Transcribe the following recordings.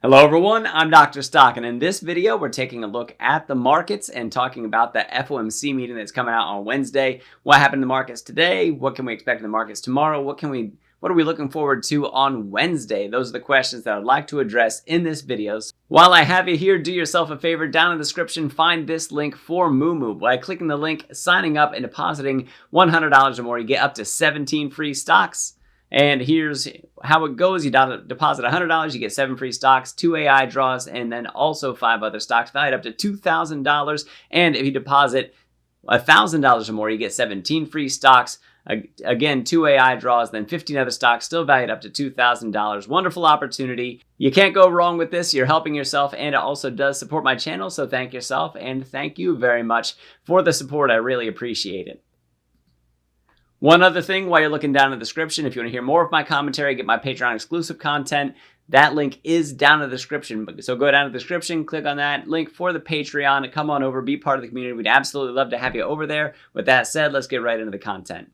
Hello everyone, I'm Dr. Stock, and in this video we're taking a look at the markets and talking about the FOMC meeting that's coming out on Wednesday. What happened in the markets today? What can we expect in the markets tomorrow? What are we looking forward to on Wednesday? Those are the questions that I'd like to address in this video. So while I have you here, do yourself a favor, down in the description, find this link for Moo. By clicking the link, signing up, and depositing $100 or more, you get up to 17 free stocks. And here's how it goes. You deposit $100, you get 7 free stocks, 2 AI draws, and then also 5 other stocks valued up to $2,000. And if you deposit $1,000 or more, you get 17 free stocks. Again, 2 AI draws, then 15 other stocks, still valued up to $2,000. Wonderful opportunity. You can't go wrong with this. You're helping yourself, and it also does support my channel. So thank yourself, and thank you very much for the support. I really appreciate it. One other thing, while you're looking down in the description, if you want to hear more of my commentary, get my Patreon exclusive content, that link is down in the description. So go down to the description, click on that link for the Patreon, and come on over, be part of the community. We'd absolutely love to have you over there. With that said, let's get right into the content.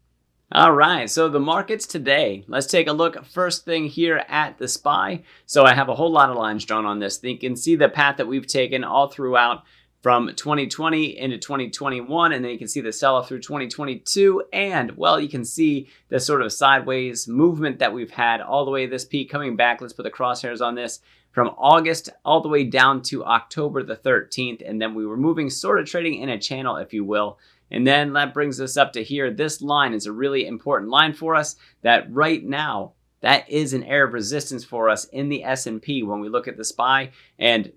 All right, so the markets today, let's take a look first thing here at the SPY. So I have a whole lot of lines drawn on this. You can see the path that we've taken all throughout from 2020 into 2021, and then you can see the sell-off through 2022, and, well, you can see the sort of sideways movement that we've had all the way to this peak coming back. Let's put the crosshairs on this from August all the way down to October the 13th, and then we were moving, sort of trading in a channel, if you will. And then that brings us up to here. This line is a really important line for us that right now, that is an area of resistance for us in the S&P when we look at the SPY, and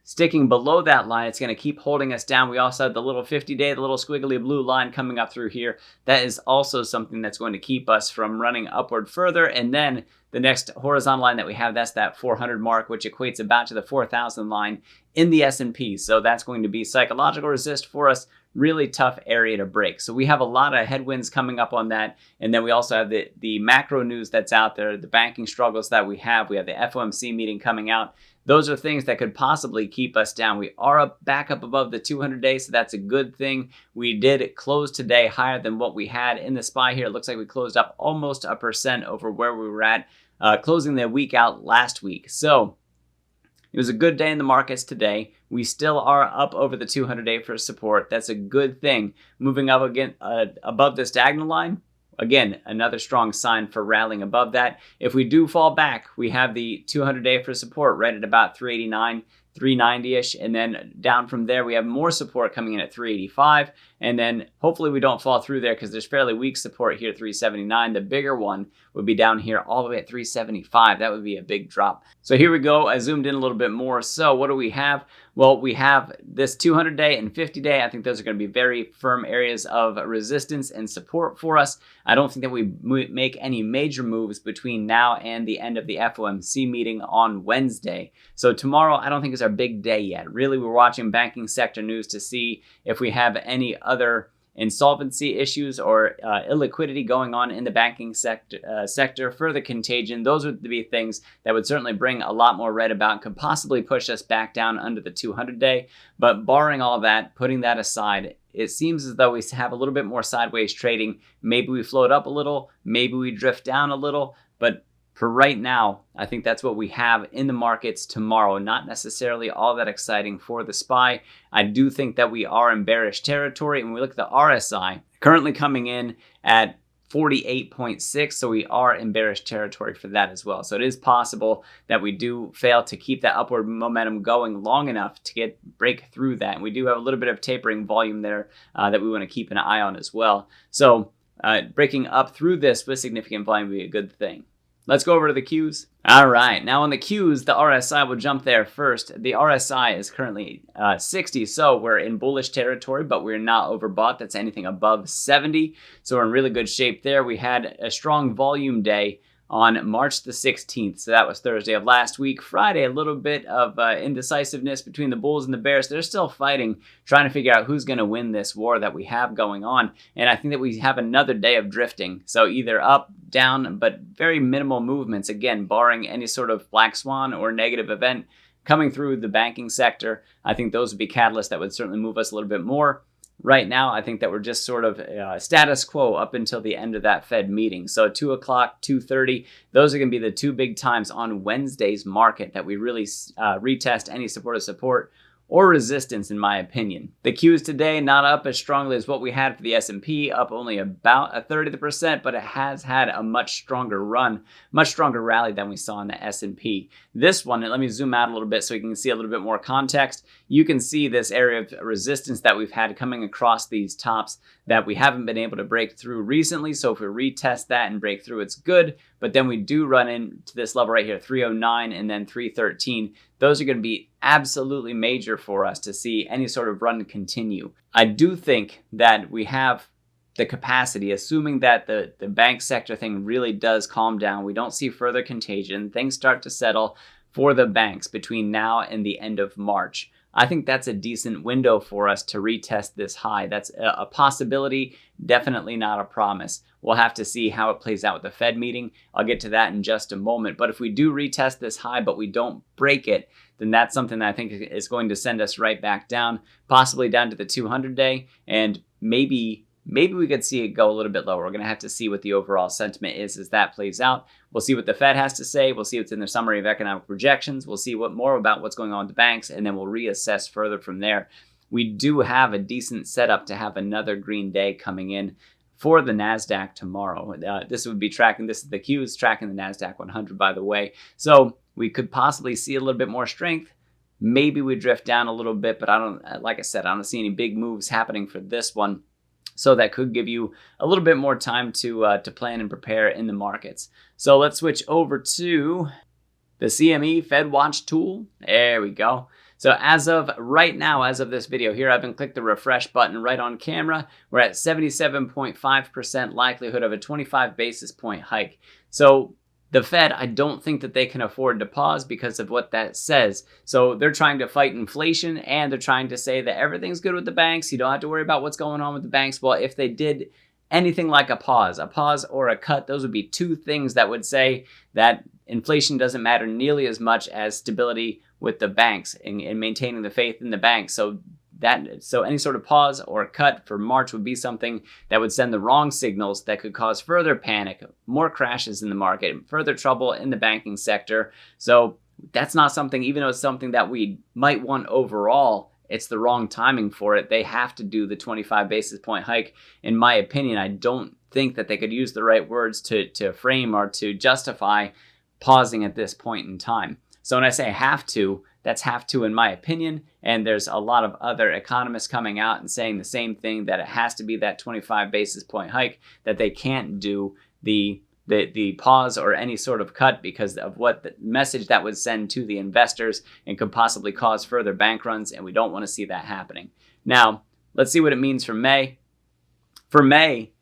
sticking below that line, it's going to keep holding us down. We also have the little 50-day, the little squiggly blue line coming up through here. That is also something that's going to keep us from running upward further. And then the next horizontal line that we have, that's that 400 mark, which equates about to the 4,000 line in the S&P. So that's going to be psychological resist for us. Really tough area to break. So we have a lot of headwinds coming up on that. And then we also have the macro news that's out there, the banking struggles that we have. We have the FOMC meeting coming out. Those are things that could possibly keep us down. We are back up above the 200-day, so that's a good thing. We did close today higher than what we had in the SPY here. It looks like we closed up almost 1% over where we were at closing the week out last week. So it was a good day in the markets today. We still are up over the 200-day for support. That's a good thing. Moving up again above this diagonal line, again, another strong sign for rallying above that. If we do fall back, we have the 200-day for support right at about 389, 390-ish, and then down from there we have more support coming in at 385, and then hopefully we don't fall through there because there's fairly weak support here at 379. The bigger one would be down here all the way at 375. That would be a big drop. So here we go. I zoomed in a little bit more. So what do we have? Well, we have this 200-day and 50-day. I think those are going to be very firm areas of resistance and support for us. I don't think that we make any major moves between now and the end of the FOMC meeting on Wednesday. So tomorrow, I don't think is our big day yet. Really, we're watching banking sector news to see if we have any other insolvency issues or illiquidity going on in the banking sector, further contagion. Those would be things that would certainly bring a lot more red about and could possibly push us back down under the 200-day. But barring all that, putting that aside, it seems as though we have a little bit more sideways trading. Maybe we float up a little, maybe we drift down a little, but for right now, I think that's what we have in the markets tomorrow. Not necessarily all that exciting for the SPY. I do think that we are in bearish territory. And when we look at the RSI, currently coming in at 48.6, so we are in bearish territory for that as well. So it is possible that we do fail to keep that upward momentum going long enough to break through that. And we do have a little bit of tapering volume there that we want to keep an eye on as well. So breaking up through this with significant volume would be a good thing. Let's go over to the Qs. All right, now on the Qs, the RSI will jump there first. The RSI is currently 60, so we're in bullish territory, but we're not overbought. That's anything above 70, so we're in really good shape there. We had a strong volume day on March the 16th. So that was Thursday of last week. Friday, a little bit of indecisiveness between the Bulls and the Bears. They're still fighting, trying to figure out who's going to win this war that we have going on. And I think that we have another day of drifting. So either up, down, but very minimal movements. Again, barring any sort of black swan or negative event coming through the banking sector. I think those would be catalysts that would certainly move us a little bit more. right now, I think that we're just sort of status quo up until the end of that Fed meeting. So 2 o'clock, 2:30, those are going to be the two big times on Wednesday's market that we really retest any support or resistance, in my opinion. The Qs today not up as strongly as what we had for the S&P, up only about a third of the percent, but it has had a much stronger run, much stronger rally than we saw in the S&P. This one, and let me zoom out a little bit so you can see a little bit more context. You can see this area of resistance that we've had coming across these tops that we haven't been able to break through recently. So if we retest that and break through, it's good. But then we do run into this level right here, 309 and then 313. Those are going to be absolutely major for us to see any sort of run continue. I do think that we have the capacity, assuming that the bank sector thing really does calm down, we don't see further contagion, things start to settle for the banks between now and the end of March. I think that's a decent window for us to retest this high. That's a possibility, definitely not a promise. We'll have to see how it plays out with the Fed meeting. I'll get to that in just a moment. But if we do retest this high, but we don't break it, then that's something that I think is going to send us right back down, possibly down to the 200-day, and maybe we could see it go a little bit lower. We're going to have to see what the overall sentiment is as that plays out. We'll see what the Fed has to say. We'll see what's in their summary of economic projections. We'll see more about what's going on with the banks, and then we'll reassess further from there. We do have a decent setup to have another green day coming in for the Nasdaq tomorrow. This would be tracking, this is the Qs tracking the Nasdaq 100, by the way. So we could possibly see a little bit more strength. Maybe we drift down a little bit, but like I said, I don't see any big moves happening for this one. So that could give you a little bit more time to plan and prepare in the markets. So let's switch over to the CME Fed Watch tool. There we go. So as of right now, as of this video here, I've been clicked the refresh button right on camera. We're at 77.5% likelihood of a 25 basis point hike. So the Fed, I don't think that they can afford to pause because of what that says. So they're trying to fight inflation, and they're trying to say that everything's good with the banks. You don't have to worry about what's going on with the banks. Well, if they did anything like a pause or a cut, those would be two things that would say that inflation doesn't matter nearly as much as stability with the banks and maintaining the faith in the banks. So any sort of pause or cut for March would be something that would send the wrong signals that could cause further panic, more crashes in the market, further trouble in the banking sector. So that's not something, even though it's something that we might want overall, it's the wrong timing for it. They have to do the 25 basis point hike. In my opinion, I don't think that they could use the right words to frame or to justify pausing at this point in time. So when I say have to, that's have to in my opinion, and there's a lot of other economists coming out and saying the same thing, that it has to be that 25 basis point hike, that they can't do the pause or any sort of cut because of what the message that would send to the investors and could possibly cause further bank runs, and we don't want to see that happening. Now, let's see what it means for May. For May,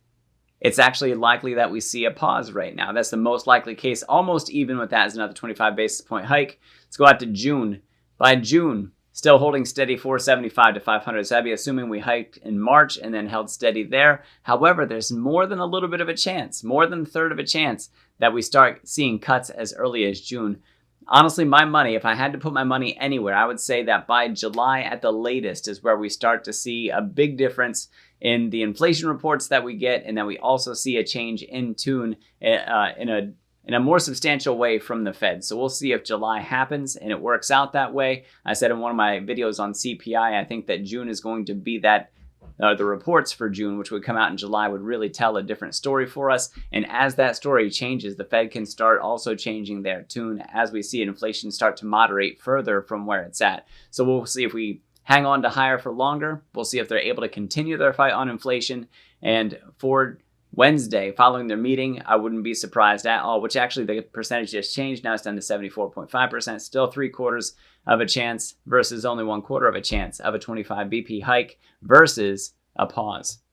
it's actually likely that we see a pause right now. That's the most likely case, almost even with that as another 25 basis point hike. Let's go out to June. By June, still holding steady 475 to 500. So I'd be assuming we hiked in March and then held steady there. However, there's more than a little bit of a chance, more than a third of a chance that we start seeing cuts as early as June. Honestly, my money, if I had to put my money anywhere, I would say that by July at the latest is where we start to see a big difference in the inflation reports that we get, and that we also see a change in tune in a more substantial way from the Fed. So we'll see if July happens and it works out that way. I said in one of my videos on CPI, I think that June is going to be that the reports for June, which would come out in July, would really tell a different story for us. And as that story changes, the Fed can start also changing their tune as we see inflation start to moderate further from where it's at. So we'll see if we hang on to higher for longer. We'll see if they're able to continue their fight on inflation. And for Wednesday, following their meeting, I wouldn't be surprised at all, which actually the percentage just changed. Now it's down to 74.5%, still 3/4 of a chance versus only 1/4 of a chance of a 25 BP hike versus a pause.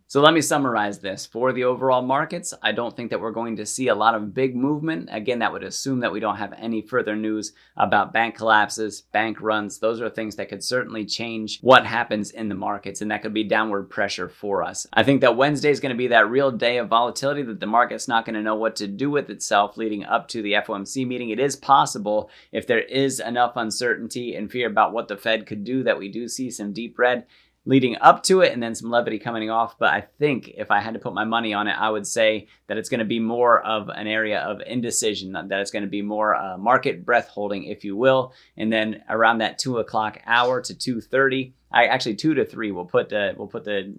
So let me summarize this. For the overall markets, I don't think that we're going to see a lot of big movement. Again, that would assume that we don't have any further news about bank collapses, bank runs. Those are things that could certainly change what happens in the markets, and that could be downward pressure for us. I think that Wednesday is going to be that real day of volatility that the market's not going to know what to do with itself leading up to the FOMC meeting. It is possible, if there is enough uncertainty and fear about what the Fed could do, that we do see some deep red. leading up to it and then some levity coming off. But I think if I had to put my money on it, I would say that it's going to be more of an area of indecision, that it's going to be more market breath holding, if you will. And then around that 2 o'clock hour to 2:30, actually 2 to 3, we'll put the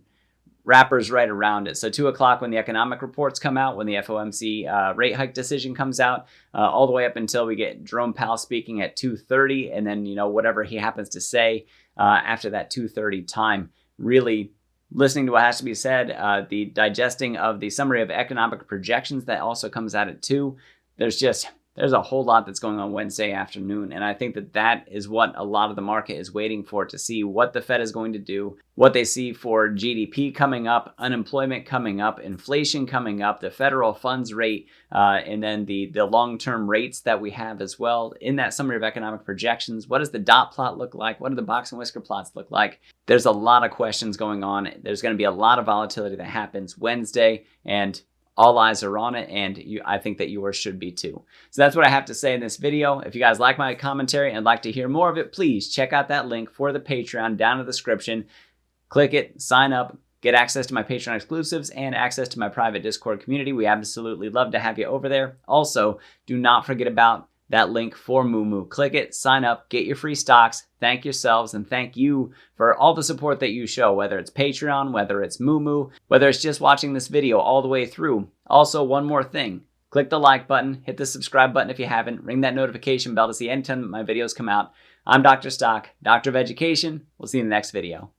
wrappers right around it. So 2 o'clock when the economic reports come out, when the FOMC rate hike decision comes out, all the way up until we get Jerome Powell speaking at 2:30, and then whatever he happens to say after that 2:30 time. Really listening to what has to be said, the digesting of the summary of economic projections that also comes out at 2. There's a whole lot that's going on Wednesday afternoon, and I think that is what a lot of the market is waiting for, to see what the Fed is going to do, what they see for GDP coming up, unemployment coming up, inflation coming up, the federal funds rate, and then the long-term rates that we have as well. In that summary of economic projections, what does the dot plot look like? What do the box and whisker plots look like? There's a lot of questions going on. There's going to be a lot of volatility that happens Wednesday, and all eyes are on it, and I think that yours should be too. So that's what I have to say in this video. If you guys like my commentary and like to hear more of it, please check out that link for the Patreon down in the description. Click it, sign up, get access to my Patreon exclusives and access to my private Discord community. We absolutely love to have you over there. Also, do not forget about that link for Moo. Click it, sign up, get your free stocks, thank yourselves, and thank you for all the support that you show, whether it's Patreon, whether it's Moo, whether it's just watching this video all the way through. Also, one more thing, click the like button, hit the subscribe button if you haven't, ring that notification bell to see anytime my videos come out. I'm Dr. Stock, Doctor of Education. We'll see you in the next video.